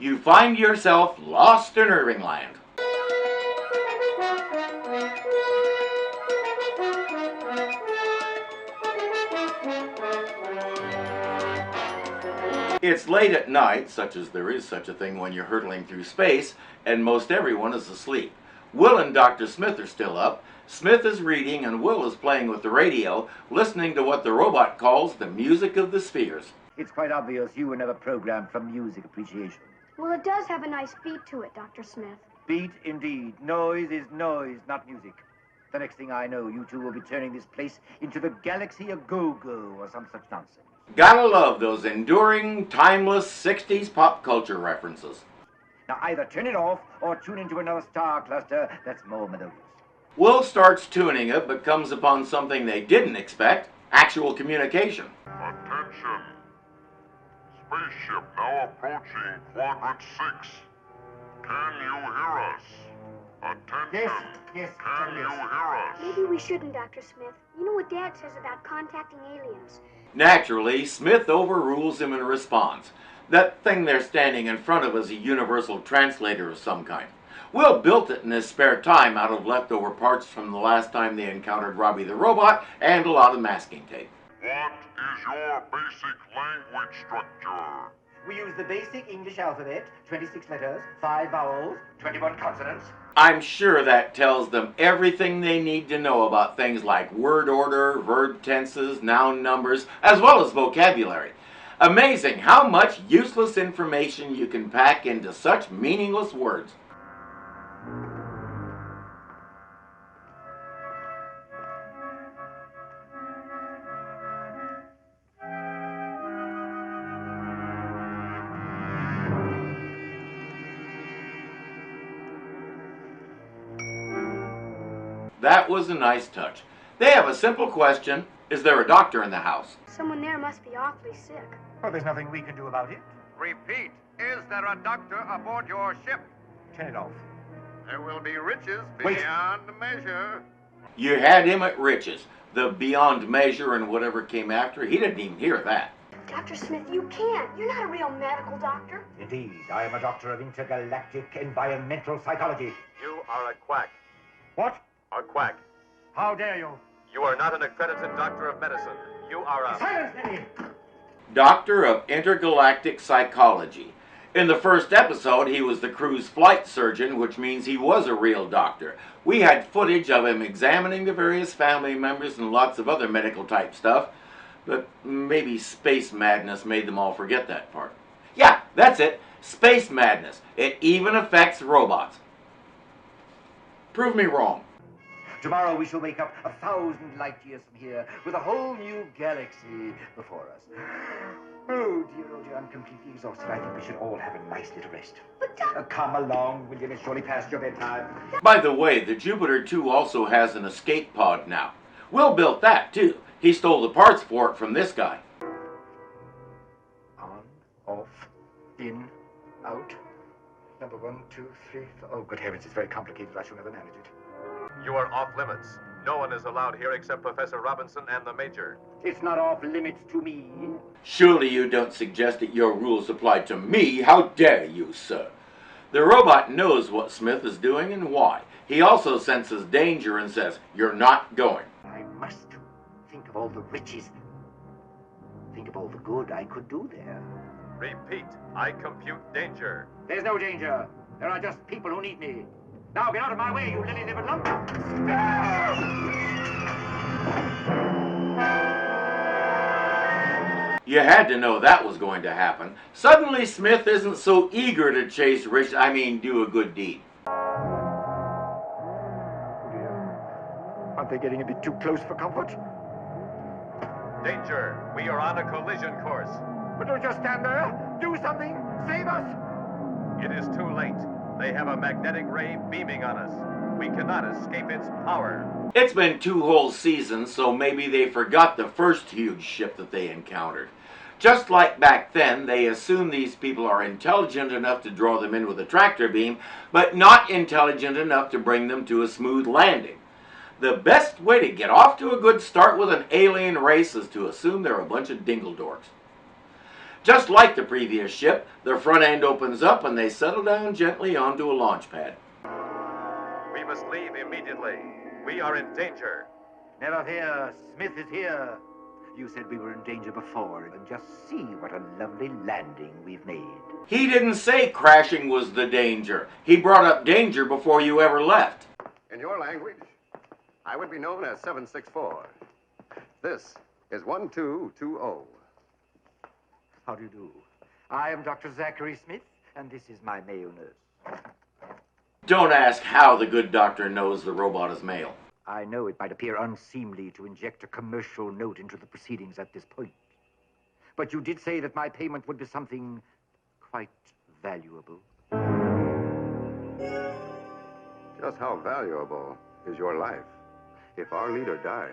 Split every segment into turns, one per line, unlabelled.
You find yourself lost in Irvingland. It's late at night, such as there is such a thing when you're hurtling through space, and most everyone is asleep. Will and Dr. Smith are still up. Smith is reading and Will is playing with the radio, listening to what the robot calls the music of the spheres.
It's quite obvious you were never programmed for music appreciation.
Well, it does have a nice beat to it, Dr. Smith.
Beat indeed. Noise is noise, not music. The next thing I know, you two will be turning this place into the galaxy of go-go or some such nonsense.
Gotta love those enduring, timeless 60s pop culture references.
Now either turn it off or tune into another star cluster that's more melodious.
Will starts tuning it but comes upon something they didn't expect, actual communication.
Attention! Spaceship now approaching Quadrant 6. Can you hear us? Attention!
Yes,
Can you hear us?
Maybe we shouldn't, Dr. Smith. You know what Dad says about contacting aliens.
Naturally, Smith overrules him and responds. That thing they're standing in front of is a universal translator of some kind. Will built it in his spare time out of leftover parts from the last time they encountered Robbie the robot and a lot of masking tape.
What is your basic language structure?
We use the basic English alphabet, 26 letters, 5 vowels, 21 consonants.
I'm sure that tells them everything they need to know about things like word order, verb tenses, noun numbers, as well as vocabulary. Amazing how much useless information you can pack into such meaningless words. That was a nice touch. They have a simple question. Is there a doctor in the house?
Someone there must be awfully sick.
Well, there's nothing we can do about it.
Repeat, is there a doctor aboard your ship?
Turn it off.
There will be riches
Wait.
beyond measure.
You had him at riches. The beyond measure and whatever came after, he didn't even hear that.
Dr. Smith, you can't. You're not a real medical doctor.
Indeed, I am a doctor of intergalactic environmental psychology.
You are a quack.
What?
A quack.
How dare you?
You are not an accredited doctor of medicine. You are a...
Silence, Lenny!
Doctor of Intergalactic Psychology. In the first episode, he was the crew's flight surgeon, which means he was a real doctor. We had footage of him examining the various family members and lots of other medical type stuff, but maybe space madness made them all forget that part. Yeah, that's it. Space madness. It even affects robots. Prove me wrong.
Tomorrow we shall wake up 1,000 light years from here with a whole new galaxy before us. Oh dear, I'm completely exhausted. I think we should all have a nice little rest.
But Dr.
Come along, William. It's surely past your bedtime.
By the way, the Jupiter 2 also has an escape pod now. Will built that too. He stole the parts for it from this guy.
On, off, in, out. Number 1, 2, 3, 4. Oh, good heavens, it's very complicated. I shall never manage it.
You are off limits. No one is allowed here except Professor Robinson and the Major.
It's not off limits to me.
Surely you don't suggest that your rules apply to me. How dare you, sir? The robot knows what Smith is doing and why. He also senses danger and says, "You're not going."
I must think of all the riches. Think of all the good I could do there.
Repeat, I compute danger.
There's no danger. There are just people who need me. Now get out of my way, you lily-livered lump!
You had to know that was going to happen. Suddenly Smith isn't so eager to chase do a good deed.
Aren't they getting a bit too close for comfort?
Danger. We are on a collision course.
But don't just stand there. Do something. Save us.
It is too late. They have a magnetic ray beaming on us. We cannot escape its power.
It's been 2 whole seasons, so maybe they forgot the first huge ship that they encountered. Just like back then, they assume these people are intelligent enough to draw them in with a tractor beam, but not intelligent enough to bring them to a smooth landing. The best way to get off to a good start with an alien race is to assume they're a bunch of dingle dorks. Just like the previous ship, the front end opens up and they settle down gently onto a launch pad.
We must leave immediately. We are in danger.
Never fear, Smith is here. You said we were in danger before, and just see what a lovely landing we've made.
He didn't say crashing was the danger. He brought up danger before you ever left.
In your language, I would be known as 764. This is 1220.
How do you do? I am Dr. Zachary Smith, and this is my male nurse.
Don't ask how the good doctor knows the robot is male.
I know it might appear unseemly to inject a commercial note into the proceedings at this point. But you did say that my payment would be something quite valuable.
Just how valuable is your life? If our leader dies,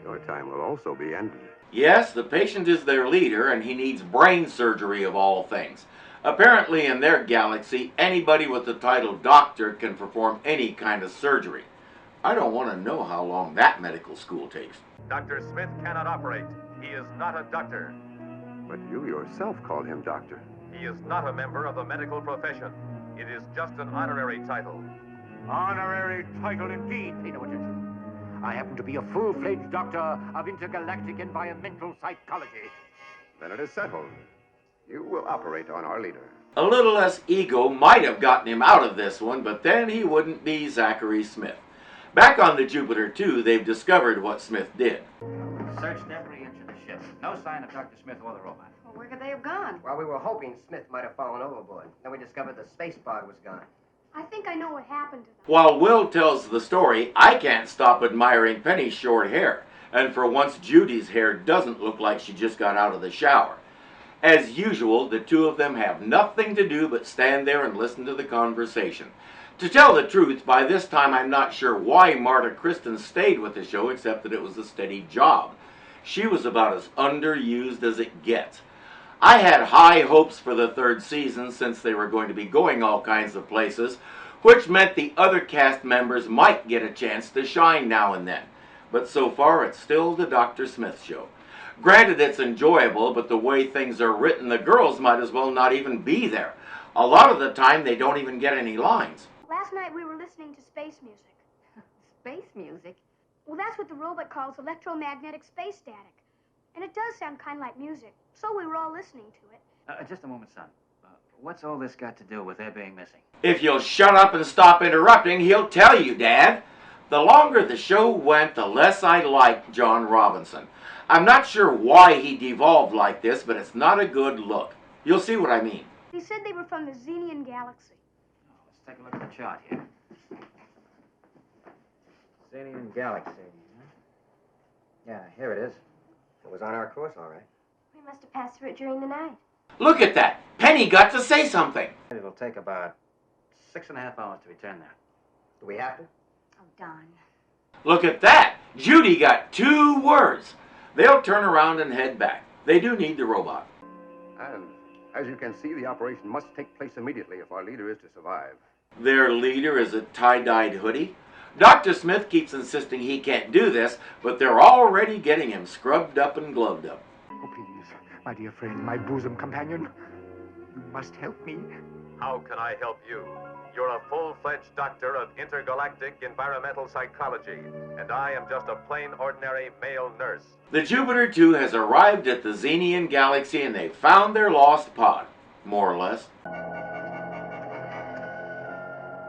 your time will also be ended.
Yes, the patient is their leader and he needs brain surgery of all things. Apparently in their galaxy, anybody with the title doctor can perform any kind of surgery. I don't want to know how long that medical school takes.
Dr. Smith cannot operate. He is not a doctor.
But you yourself called him doctor.
He is not a member of the medical profession. It is just an honorary title.
Honorary title indeed. Pay no attention. I happen to be a full-fledged doctor of intergalactic environmental psychology.
Then it is settled. You will operate on our leader.
A little less ego might have gotten him out of this one, but then he wouldn't be Zachary Smith. Back on the Jupiter 2, they've discovered what Smith did.
Searched every inch of the ship. No sign of Dr. Smith or the robot.
Well, where could they have gone?
Well, we were hoping Smith might have fallen overboard. Then we discovered the space pod was gone.
I think I know what happened to them.
While Will tells the story, I can't stop admiring Penny's short hair. And for once, Judy's hair doesn't look like she just got out of the shower. As usual, the two of them have nothing to do but stand there and listen to the conversation. To tell the truth, by this time I'm not sure why Marta Kristen stayed with the show, except that it was a steady job. She was about as underused as it gets. I had high hopes for the third season since they were going to be going all kinds of places, which meant the other cast members might get a chance to shine now and then. But so far it's still the Dr. Smith show. Granted, it's enjoyable, but the way things are written, the girls might as well not even be there. A lot of the time they don't even get any lines.
Last night we were listening to space music.
Space music?
Well, that's what the robot calls electromagnetic space static. And it does sound kind of like music, so we were all listening to it.
Just a moment, son. What's all this got to do with their being missing?
If you'll shut up and stop interrupting, he'll tell you, Dad. The longer the show went, the less I liked John Robinson. I'm not sure why he devolved like this, but it's not a good look. You'll see what I mean.
He said they were from the Xenian galaxy.
Let's take a look at the chart here. Xenian Galaxy. Huh? Yeah, here it is.
It was on our course, all right.
We must have passed through it during the night.
Look at that. Penny got to say something.
It'll take about 6.5 hours to return there.
Do we have to?
Oh, Don.
Look at that. Judy got 2 words. They'll turn around and head back. They do need the robot.
And as you can see, the operation must take place immediately if our leader is to survive.
Their leader is a tie-dyed hoodie. Dr. Smith keeps insisting he can't do this, but they're already getting him scrubbed up and gloved up.
Oh, please, my dear friend, my bosom companion, you must help me.
How can I help you? You're a full-fledged doctor of intergalactic environmental psychology, and I am just a plain, ordinary male nurse.
The Jupiter 2 has arrived at the Xenian galaxy and they've found their lost pod, more or less.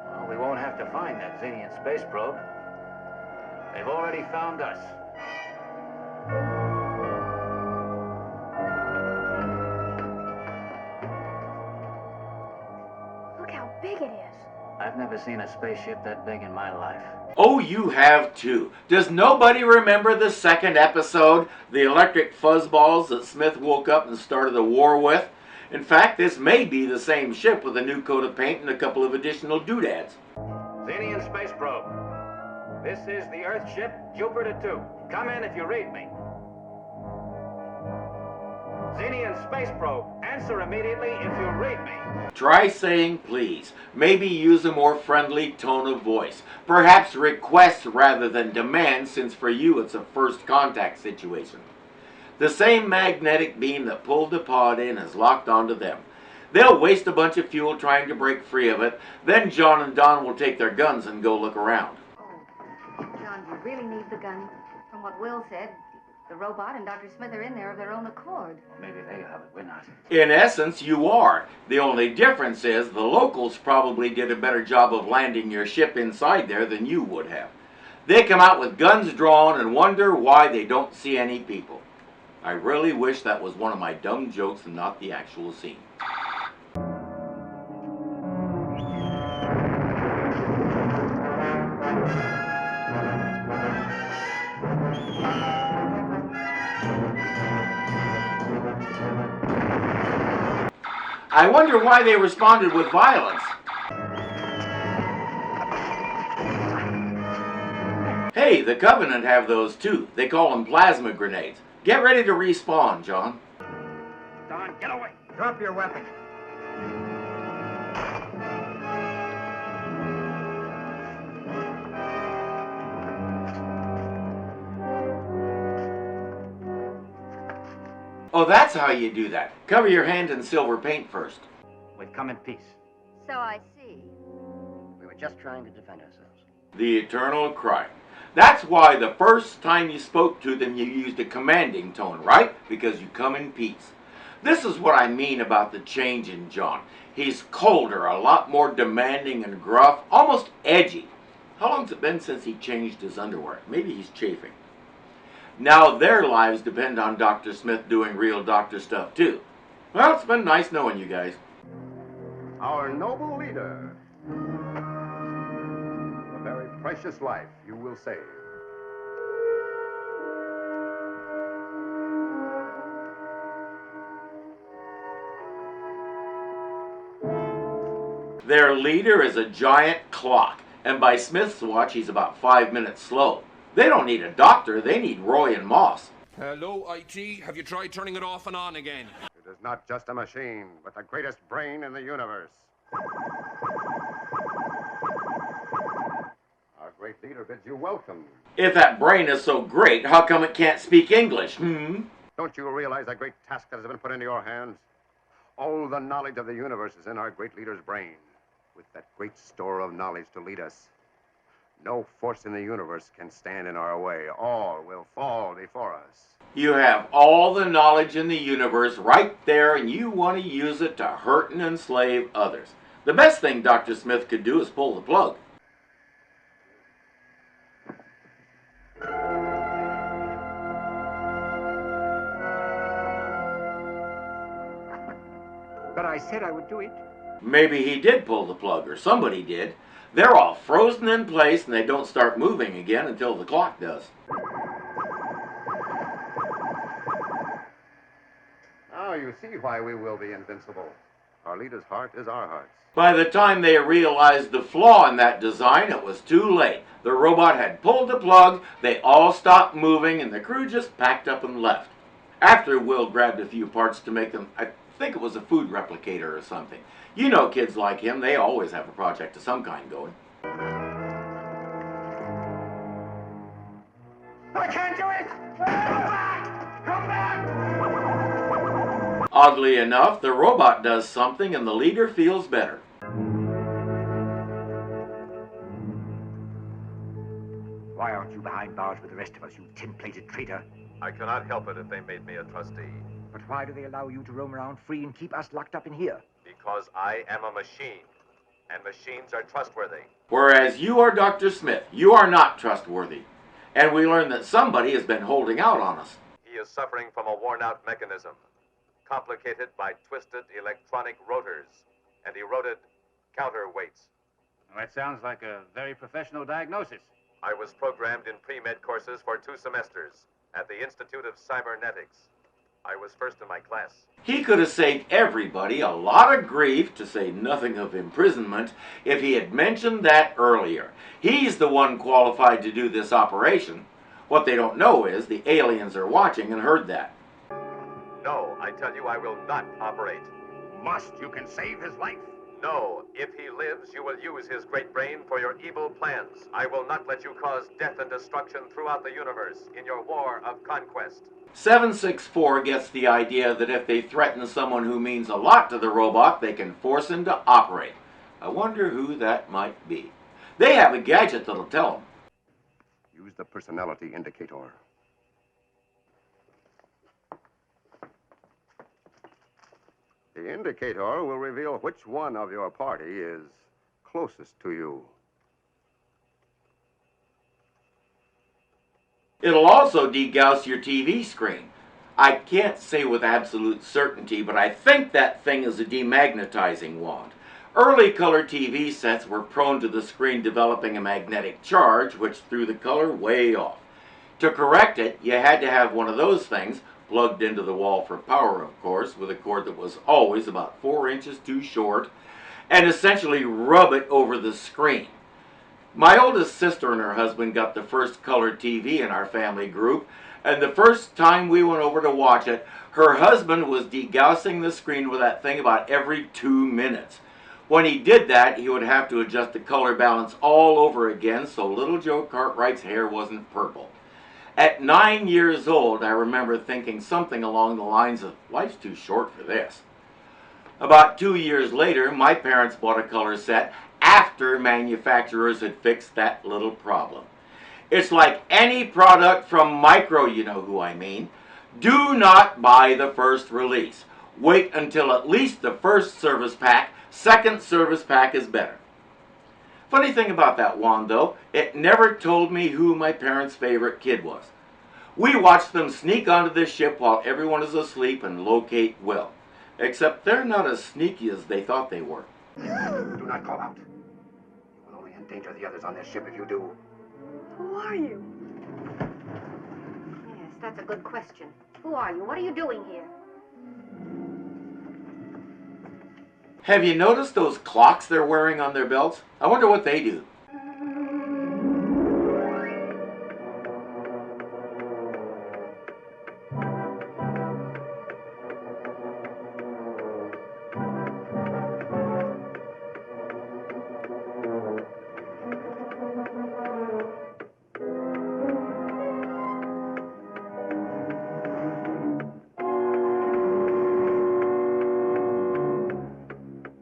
Well, we won't have to find that Xenian space probe. They've already found us.
Look how big it is.
I've never seen a spaceship that big in my life.
Oh, you have too. Does nobody remember the second episode, the electric fuzzballs that Smith woke up and started a war with? In fact, this may be the same ship with a new coat of paint and a couple of additional doodads.
Xenian space probe. This is the Earth ship Jupiter 2. Come in if you read me. Xenian space probe. Answer immediately if you read me.
Try saying please. Maybe use a more friendly tone of voice. Perhaps request rather than demand, since for you it's a first contact situation. The same magnetic beam that pulled the pod in is locked onto them. They'll waste a bunch of fuel trying to break free of it. Then John and Don will take their guns and go look around.
Oh, John, do you really need the gun? From what Will said, the robot and Dr. Smith are in there of their own accord.
Well, maybe they have it. We're not.
In essence, you are. The only difference is the locals probably did a better job of landing your ship inside there than you would have. They come out with guns drawn and wonder why they don't see any people. I really wish that was one of my dumb jokes and not the actual scene. I wonder why they responded with violence. Hey, the Covenant have those too. They call them plasma grenades. Get ready to respawn, John.
Don, get away.
Drop your weapon.
Oh, that's how you do that. Cover your hand in silver paint first.
We've come in peace.
So I see.
We were just trying to defend ourselves.
The eternal cry. That's why the first time you spoke to them you used a commanding tone, right? Because you come in peace. This is what I mean about the change in John. He's colder, a lot more demanding and gruff, almost edgy. How long's it been since he changed his underwear? Maybe he's chafing. Now their lives depend on Dr. Smith doing real doctor stuff too. Well, it's been nice knowing you guys.
Our noble leader. A very precious life you will save.
Their leader is a giant clock, and by Smith's watch he's about 5 minutes slow. They don't need a doctor, they need Roy and Moss.
Hello, IT. Have you tried turning it off and on again?
It is not just a machine, but the greatest brain in the universe. Our great leader bids you welcome.
If that brain is so great, how come it can't speak English?
Don't you realize the great task that has been put into your hands? All the knowledge of the universe is in our great leader's brain. With that great store of knowledge to lead us, no force in the universe can stand in our way. All will fall before us.
You have all the knowledge in the universe right there, and you want to use it to hurt and enslave others. The best thing Dr. Smith could do is pull the plug.
But I said I would do it.
Maybe he did pull the plug, or somebody did. They're all frozen in place, and they don't start moving again until the clock does.
Now you see why we will be invincible. Our leader's heart is our hearts.
By the time they realized the flaw in that design, it was too late. The robot had pulled the plug, they all stopped moving, and the crew just packed up and left. After Will grabbed a few parts to make them, I think it was a food replicator or something. You know kids like him, they always have a project of some kind going.
I can't do it! Come back! Come back!
Oddly enough, the robot does something and the leader feels better.
Why aren't you behind bars with the rest of us, you tin-plated traitor?
I cannot help it if they made me a trustee.
But why do they allow you to roam around free and keep us locked up in here?
Because I am a machine, and machines are trustworthy.
Whereas you are Dr. Smith, you are not trustworthy. And we learn that somebody has been holding out on us.
He is suffering from a worn-out mechanism, complicated by twisted electronic rotors and eroded counterweights.
Well, that sounds like a very professional diagnosis.
I was programmed in pre-med courses for 2 semesters at the Institute of Cybernetics. I was first in my class.
He could have saved everybody a lot of grief, to say nothing of imprisonment, if he had mentioned that earlier. He's the one qualified to do this operation. What they don't know is the aliens are watching and heard that.
No, I tell you, I will not operate.
Must. You can save his life.
No, if he lives, you will use his great brain for your evil plans. I will not let you cause death and destruction throughout the universe in your war of conquest.
764 gets the idea that if they threaten someone who means a lot to the robot, they can force him to operate. I wonder who that might be. They have a gadget that'll tell them.
Use the personality indicator. The indicator will reveal which one of your party is closest to you.
It'll also degauss your TV screen. I can't say with absolute certainty, but I think that thing is a demagnetizing wand. Early color TV sets were prone to the screen developing a magnetic charge, which threw the color way off. To correct it, you had to have one of those things, plugged into the wall for power, of course, with a cord that was always about 4 inches too short, and essentially rub it over the screen. My oldest sister and her husband got the first color TV in our family group, and the first time we went over to watch it, her husband was degaussing the screen with that thing about every 2 minutes. When he did that, he would have to adjust the color balance all over again so little Joe Cartwright's hair wasn't purple. At 9 years old, I remember thinking something along the lines of, life's too short for this. About 2 years later, my parents bought a color set after manufacturers had fixed that little problem. It's like any product from Micro, you know who I mean. Do not buy the first release. Wait until at least the first service pack. Second service pack is better. Funny thing about that wand, though, it never told me who my parents' favorite kid was. We watched them sneak onto the ship while everyone is asleep and locate Will. Except they're not as sneaky as they thought they were.
Do not call out. You will only endanger the others on this ship if you do.
Who are you?
Yes, that's a good question. Who are you? What are you doing here?
Have you noticed those clocks they're wearing on their belts? I wonder what they do.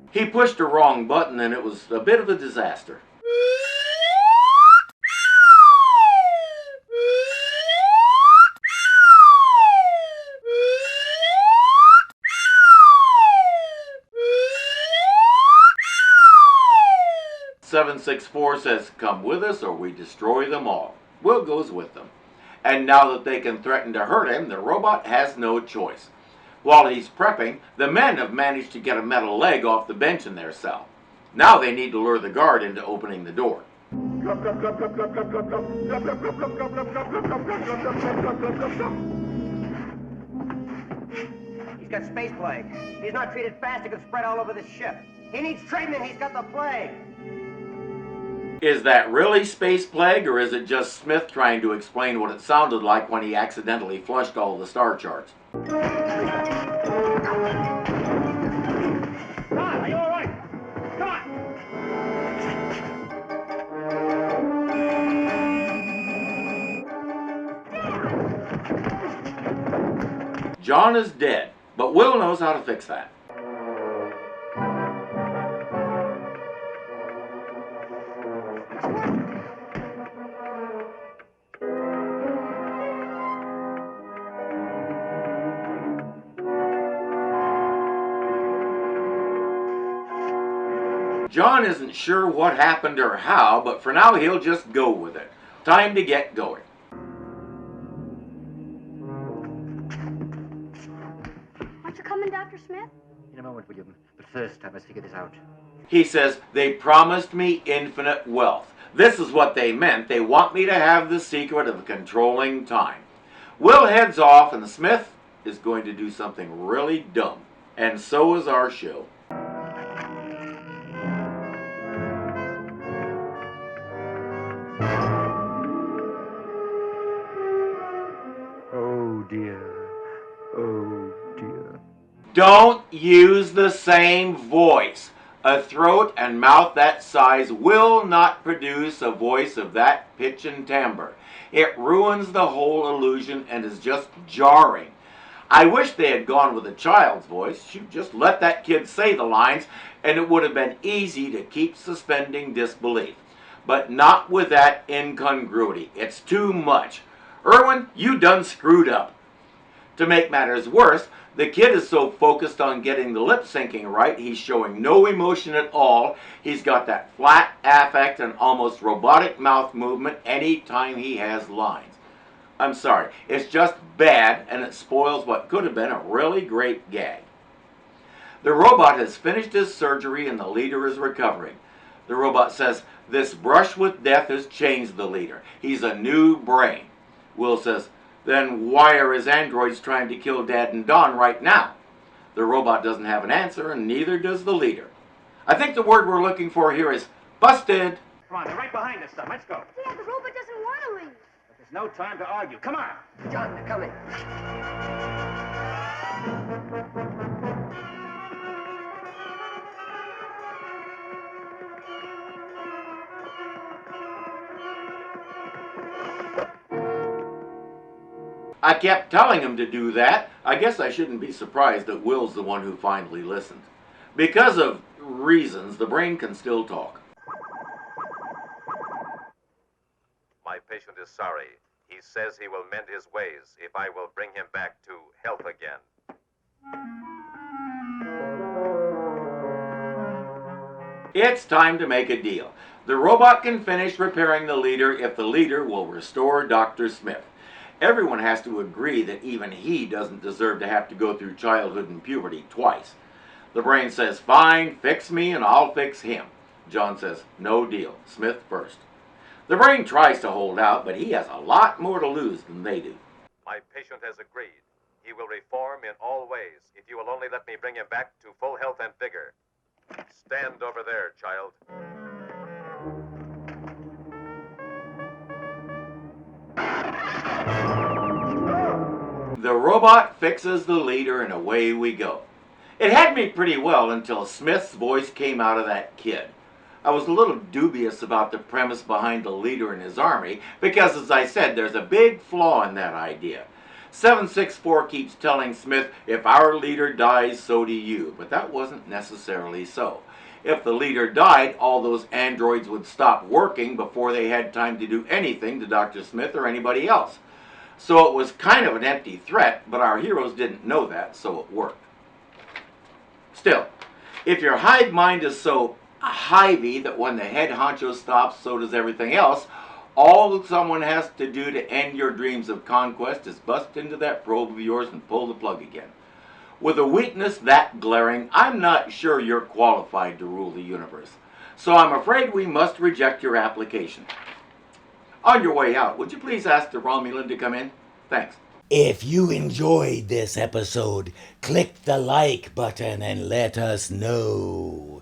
He pushed the wrong button and it was a bit of a disaster. "764 says, come with us or we destroy them all. Will goes with them. And now that they can threaten to hurt him, the robot has no choice. While he's prepping, the men have managed to get a metal leg off the bench in their cell. Now they need to lure the guard into opening the door.
He's got space plague. If he's not treated fast, it could spread all over the ship. He needs treatment. He's got the plague.
Is that really space plague, or is it just Smith trying to explain what it sounded like when he accidentally flushed all the star charts?
Ron, are you all right? Come on!
John is dead, but Will knows how to fix that. John isn't sure what happened or how, but for now he'll just go with it. Time to get going.
Aren't you coming, Dr. Smith?
In a moment, William. But first, I must figure this out.
He says, they promised me infinite wealth. This is what they meant. They want me to have the secret of controlling time. Will heads off, and Smith is going to do something really dumb. And so is our show.
Oh, dear. Oh, dear.
Don't use the same voice. A throat and mouth that size will not produce a voice of that pitch and timbre. It ruins the whole illusion and is just jarring. I wish they had gone with a child's voice. You just let that kid say the lines, and it would have been easy to keep suspending disbelief. But not with that incongruity. It's too much. Irwin, you done screwed up. To make matters worse, the kid is so focused on getting the lip syncing right, he's showing no emotion at all. He's got that flat affect and almost robotic mouth movement anytime he has lines. I'm sorry, it's just bad, and it spoils what could have been a really great gag. The robot has finished his surgery and the leader is recovering. The robot says, "This brush with death has changed the leader. He's a new brain." Will says, "Then why are his androids trying to kill Dad and Don right now?" The robot doesn't have an answer, and neither does the leader. I think the word we're looking for here is busted.
Come on, they're right behind us, son. Let's go.
Dad, the robot doesn't want to leave.
But there's no time to argue. Come on.
John, they're coming.
I kept telling him to do that. I guess I shouldn't be surprised that Will's the one who finally listened. Because of reasons, the brain can still talk.
My patient is sorry. He says he will mend his ways if I will bring him back to health again.
It's time to make a deal. The robot can finish repairing the leader if the leader will restore Dr. Smith. Everyone has to agree that even he doesn't deserve to have to go through childhood and puberty twice. The brain says, "Fine, fix me and I'll fix him." John says, "No deal, Smith first." The brain tries to hold out, but he has a lot more to lose than they do.
My patient has agreed. He will reform in all ways if you will only let me bring him back to full health and vigor. Stand over there, child.
The robot fixes the leader and away we go. It had me pretty well until Smith's voice came out of that kid. I was a little dubious about the premise behind the leader and his army because, as I said, there's a big flaw in that idea. 764 keeps telling Smith, "If our leader dies, so do you." But that wasn't necessarily so. If the leader died, all those androids would stop working before they had time to do anything to Dr. Smith or anybody else. So it was kind of an empty threat, but our heroes didn't know that, so it worked. Still, if your hive mind is so hivey that when the head honcho stops, so does everything else, all someone has to do to end your dreams of conquest is bust into that probe of yours and pull the plug again. With a weakness that glaring, I'm not sure you're qualified to rule the universe. So I'm afraid we must reject your application. On your way out, would you please ask the Romulan to come in? Thanks.
If you enjoyed this episode, click the like button and let us know.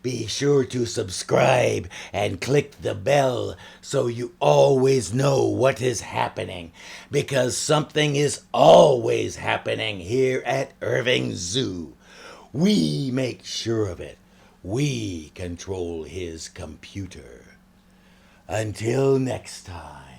Be sure to subscribe and click the bell so you always know what is happening, because something is always happening here at Irving Zoo. We make sure of it. We control his computer. Until next time.